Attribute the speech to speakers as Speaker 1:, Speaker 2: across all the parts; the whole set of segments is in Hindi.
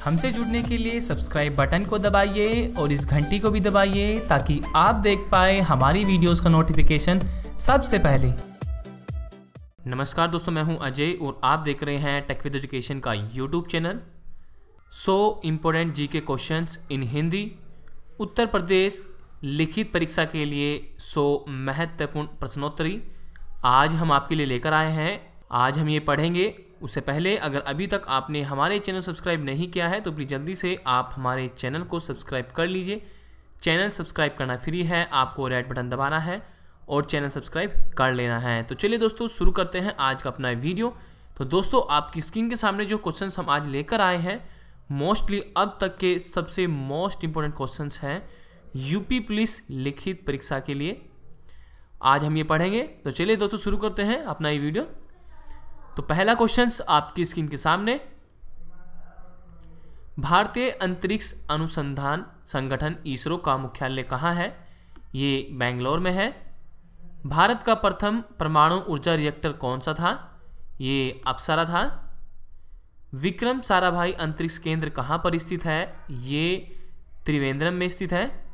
Speaker 1: हमसे जुड़ने के लिए सब्सक्राइब बटन को दबाइए और इस घंटी को भी दबाइए ताकि आप देख पाए हमारी वीडियोस का नोटिफिकेशन सबसे पहले। नमस्कार दोस्तों, मैं हूं अजय और आप देख रहे हैं टेक विद एजुकेशन का YouTube channel. 100 important GK questions in Hindi, Uttar Pradesh लिखित परीक्षा के लिए 100 महत्वपूर्ण प्रश्नोत्तरी आज हम आपके लिए लेकर आए हैं। आज हम ये पढ़ेंगे। उससे पहले अगर अभी तक आपने हमारे चैनल सब्सक्राइब नहीं किया है तो प्लीज़ जल्दी से आप हमारे चैनल को सब्सक्राइब कर लीजिए। चैनल सब्सक्राइब करना फ्री है, आपको रेड बटन दबाना है और चैनल सब्सक्राइब कर लेना है। तो चलिए दोस्तों, शुरू करते हैं आज का अपना वीडियो। तो दोस्तों, आपकी स्क्रीन के सामने जो क्वेश्चंस हम आज लेकर आए हैं, मोस्टली अब तक के सबसे मोस्ट इंपॉर्टेंट क्वेश्चंस हैं यूपी पुलिस लिखित परीक्षा के लिए। आज हम ये पढ़ेंगे। तो चलिए दोस्तों, शुरू करते हैं अपना ये वीडियो। तो पहला क्वेश्चन आपकी स्क्रीन के सामने, भारतीय अंतरिक्ष अनुसंधान संगठन इसरो का मुख्यालय कहाँ है? ये बेंगलोर में है। भारत का प्रथम परमाणु ऊर्जा रिएक्टर कौन सा था? ये अप्सरा था। विक्रम साराभाई अंतरिक्ष केंद्र कहाँ पर स्थित है? ये त्रिवेंद्रम में स्थित है।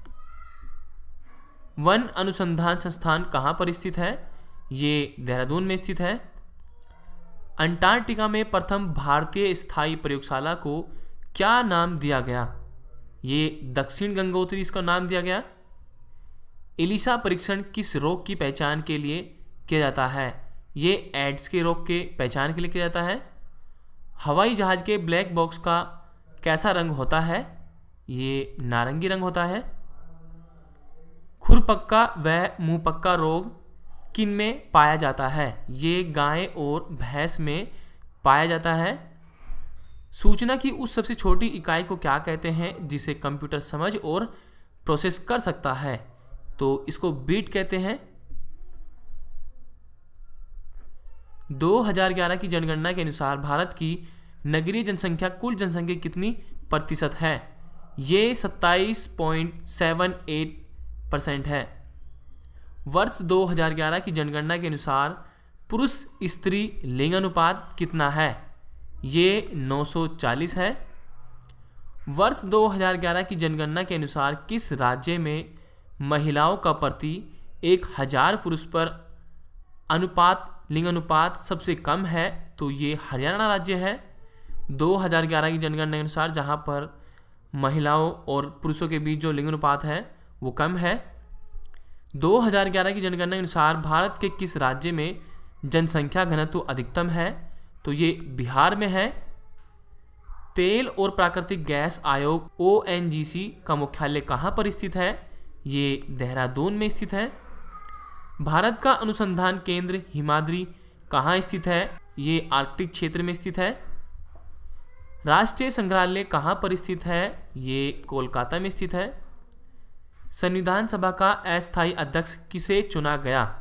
Speaker 1: वन अनुसंधान संस्थान कहाँ पर स्थित है? ये देहरादून में स्थित है। अंटार्कटिका में प्रथम भारतीय स्थायी प्रयोगशाला को क्या नाम दिया गया? ये दक्षिण गंगोत्री इसका नाम दिया गया। एलिसा परीक्षण किस रोग की पहचान के लिए किया जाता है? ये एड्स के रोग के पहचान के लिए किया जाता है। हवाई जहाज के ब्लैक बॉक्स का कैसा रंग होता है? ये नारंगी रंग होता है। खुरपक्का व मुंहपक्का रोग किन में पाया जाता है? ये गाय और भैंस में पाया जाता है। सूचना की उस सबसे छोटी इकाई को क्या कहते हैं जिसे कंप्यूटर समझ और प्रोसेस कर सकता है? तो इसको बीट कहते हैं। 2011 की जनगणना के अनुसार भारत की नगरीय जनसंख्या कुल जनसंख्या कितनी प्रतिशत है? ये 27.78% है। वर्ष 2011 की जनगणना के अनुसार पुरुष स्त्री लिंग अनुपात कितना है? ये 940 है। वर्ष 2011 की जनगणना के अनुसार किस राज्य में महिलाओं का प्रति 1000 पुरुष पर लिंग अनुपात सबसे कम है? तो ये हरियाणा राज्य है। 2011 की जनगणना के अनुसार जहाँ पर महिलाओं और पुरुषों के बीच जो लिंग अनुपात है वो कम है। 2011 की जनगणना के अनुसार भारत के किस राज्य में जनसंख्या घनत्व अधिकतम है? तो ये बिहार में है। तेल और प्राकृतिक गैस आयोग ONGC का मुख्यालय कहाँ पर स्थित है? ये देहरादून में स्थित है। भारत का अनुसंधान केंद्र हिमाद्री कहाँ स्थित है? ये आर्कटिक क्षेत्र में स्थित है। राष्ट्रीय संग्रहालय कहाँ पर स्थित है? ये कोलकाता में स्थित है। संविधान सभा का अस्थायी अध्यक्ष किसे चुना गया?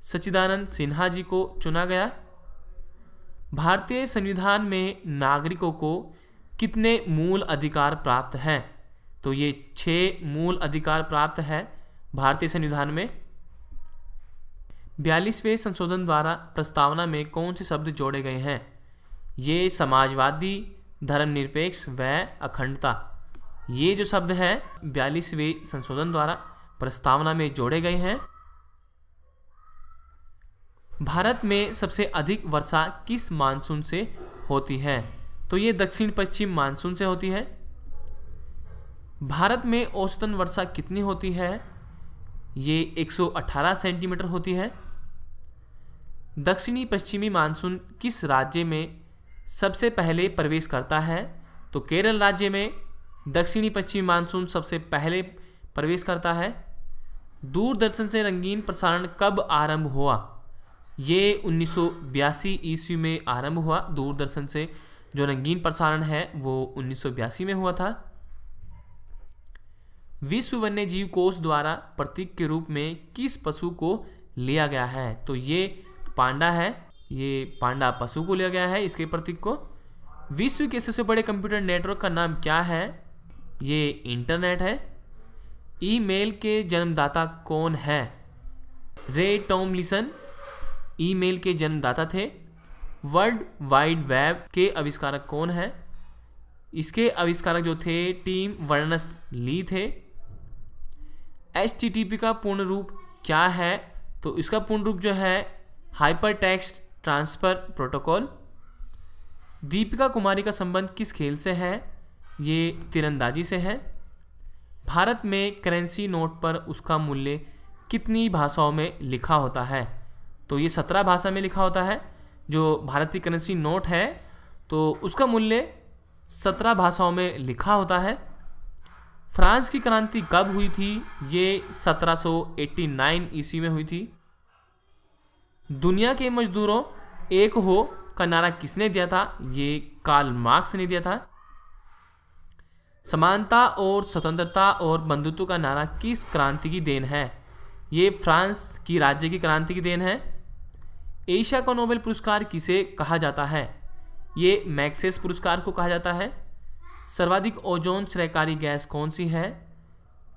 Speaker 1: सच्चिदानंद सिन्हा जी को चुना गया। भारतीय संविधान में नागरिकों को कितने मूल अधिकार प्राप्त हैं? तो ये 6 मूल अधिकार प्राप्त है भारतीय संविधान में। 42वें संशोधन द्वारा प्रस्तावना में कौन से शब्द जोड़े गए हैं? ये समाजवादी, धर्मनिरपेक्ष व अखंडता, ये जो शब्द है 42वें संशोधन द्वारा प्रस्तावना में जोड़े गए हैं। भारत में सबसे अधिक वर्षा किस मानसून से होती है? तो ये दक्षिण पश्चिम मानसून से होती है। भारत में औसतन वर्षा कितनी होती है? ये 118 सेंटीमीटर होती है। दक्षिणी पश्चिमी मानसून किस राज्य में सबसे पहले प्रवेश करता है? तो केरल राज्य में दक्षिणी पश्चिमी मानसून सबसे पहले प्रवेश करता है। दूरदर्शन से रंगीन प्रसारण कब आरंभ हुआ? ये 1982 ईस्वी में आरंभ हुआ। दूरदर्शन से जो रंगीन प्रसारण है वो 1982 में हुआ था। विश्व वन्यजीव कोष द्वारा प्रतीक के रूप में किस पशु को लिया गया है? तो ये पांडा है। ये पांडा पशु को लिया गया है इसके प्रतीक को। विश्व के सबसे बड़े कंप्यूटर नेटवर्क का नाम क्या है? ये इंटरनेट है। ईमेल के जन्मदाता कौन है? रे टॉमलिंसन ईमेल के जन्मदाता थे। वर्ल्ड वाइड वेब के आविष्कारक कौन है? इसके आविष्कारक जो थे टिम बर्नर्स ली थे। HTTP का पूर्ण रूप क्या है? तो इसका पूर्ण रूप जो है hyper text transfer protocol. Deepika Kumari का संबंध किस खेल से है? ये तीरंदाजी से है। भारत में करेंसी नोट पर उसका मूल्य कितनी भाषाओं में लिखा होता है? तो ये 17 भाषा में लिखा होता है। जो भारतीय करेंसी नोट है तो उसका मूल्य 17 भाषाओं में लिखा होता है। फ्रांस की क्रांति कब हुई थी? ये 1789 ईस्वी में हुई थी। दुनिया के मजदूरों एक हो का नारा किसने दिया था? ये कार्ल मार्क्स ने दिया था। समानता और स्वतंत्रता और बंधुत्व का नारा किस क्रांति की देन है? ये फ्रांस की राज्य की क्रांति की देन है। एशिया का नोबेल पुरस्कार किसे कहा जाता है? ये मैग्सेस पुरस्कार को कहा जाता है। सर्वाधिक ओजोन क्षयकारी गैस कौन सी है?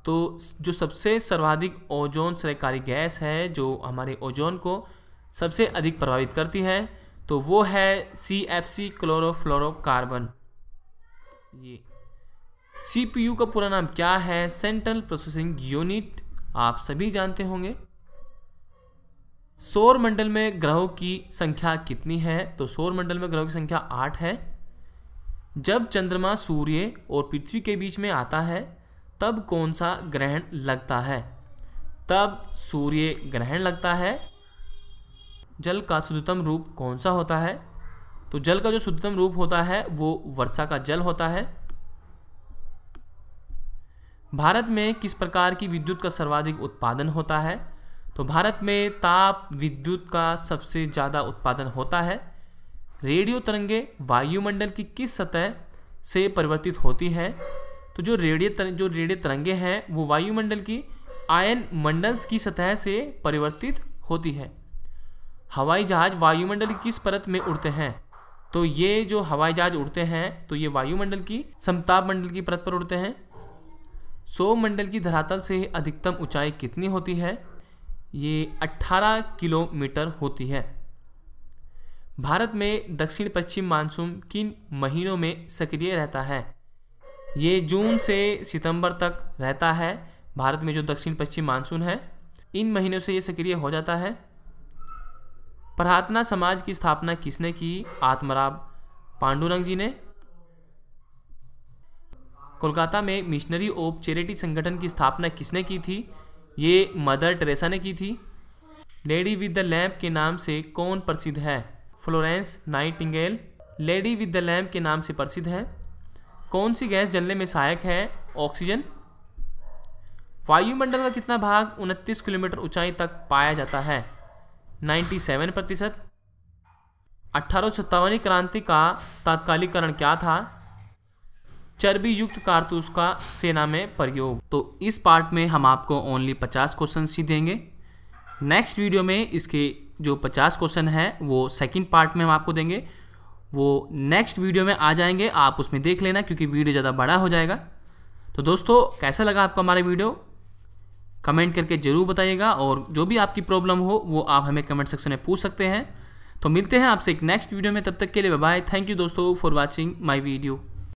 Speaker 1: तो जो सबसे सर्वाधिक ओजोन क्षयकारी गैस है, जो हमारे ओजोन को सबसे अधिक प्रभावित करती है, तो वो है CFC क्लोरोफ्लोरोकार्बन। ये CPU का पूरा नाम क्या है? सेंट्रल प्रोसेसिंग यूनिट, आप सभी जानते होंगे। सौर मंडल में ग्रहों की संख्या कितनी है? तो सौर मंडल में ग्रहों की संख्या 8 है। जब चंद्रमा सूर्य और पृथ्वी के बीच में आता है तब कौन सा ग्रहण लगता है? तब सूर्य ग्रहण लगता है। जल का शुद्धतम रूप कौन सा होता है? तो जल का जो शुद्धतम रूप होता है वो वर्षा का जल होता है। भारत में किस प्रकार की विद्युत का सर्वाधिक उत्पादन होता है? तो भारत में ताप विद्युत का सबसे ज़्यादा उत्पादन होता है। रेडियो तरंगें वायुमंडल की किस सतह से परिवर्तित होती है? तो जो रेडियो तरंगें हैं वो वायुमंडल की आयन मंडल की सतह से परिवर्तित होती है। हवाई जहाज वायुमंडल की किस परत में उड़ते हैं? तो ये जो हवाई जहाज उड़ते हैं तो ये वायुमंडल की समताप मंडल की परत पर उड़ते हैं। सौरमंडल की धरातल से अधिकतम ऊंचाई कितनी होती है? ये 18 किलोमीटर होती है। भारत में दक्षिण पश्चिम मानसून किन महीनों में सक्रिय रहता है? ये जून से सितंबर तक रहता है। भारत में जो दक्षिण पश्चिम मानसून है इन महीनों से ये सक्रिय हो जाता है। प्रार्थना समाज की स्थापना किसने की? आत्माराम पांडुरंग जी ने। कोलकाता में मिशनरी ऑफ चैरिटी संगठन की स्थापना किसने की थी? ये मदर टेरेसा ने की थी। लेडी विद द लैम्प के नाम से कौन प्रसिद्ध है? Florence Nightingale lady with the lamp के नाम से प्रसिद्ध है। कौन सी गैस जलने में सहायक है? ऑक्सीजन। वायुमंडल का कितना भाग 29 किलोमीटर ऊंचाई तक पाया जाता है? 97%। 1857 क्रांति का तात्कालिकरण क्या था? चर्बी युक्त कारतूस का सेना में प्रयोग। तो इस पार्ट में हम आपको ओनली 50 क्वेश्चन ही देंगे। नेक्स्ट वीडियो में इसके जो 50 क्वेश्चन है वो सेकंड पार्ट में हम आपको देंगे। वो नेक्स्ट वीडियो में आ जाएंगे, आप उसमें देख लेना क्योंकि वीडियो ज़्यादा बड़ा हो जाएगा। तो दोस्तों कैसा लगा आपको हमारा वीडियो कमेंट करके ज़रूर बताइएगा, और जो भी आपकी प्रॉब्लम हो वो आप हमें कमेंट सेक्शन में पूछ सकते हैं। तो मिलते हैं आपसे एक नेक्स्ट वीडियो में, तब तक के लिए बाय बाय। थैंक यू दोस्तों फॉर वॉचिंग माई वीडियो।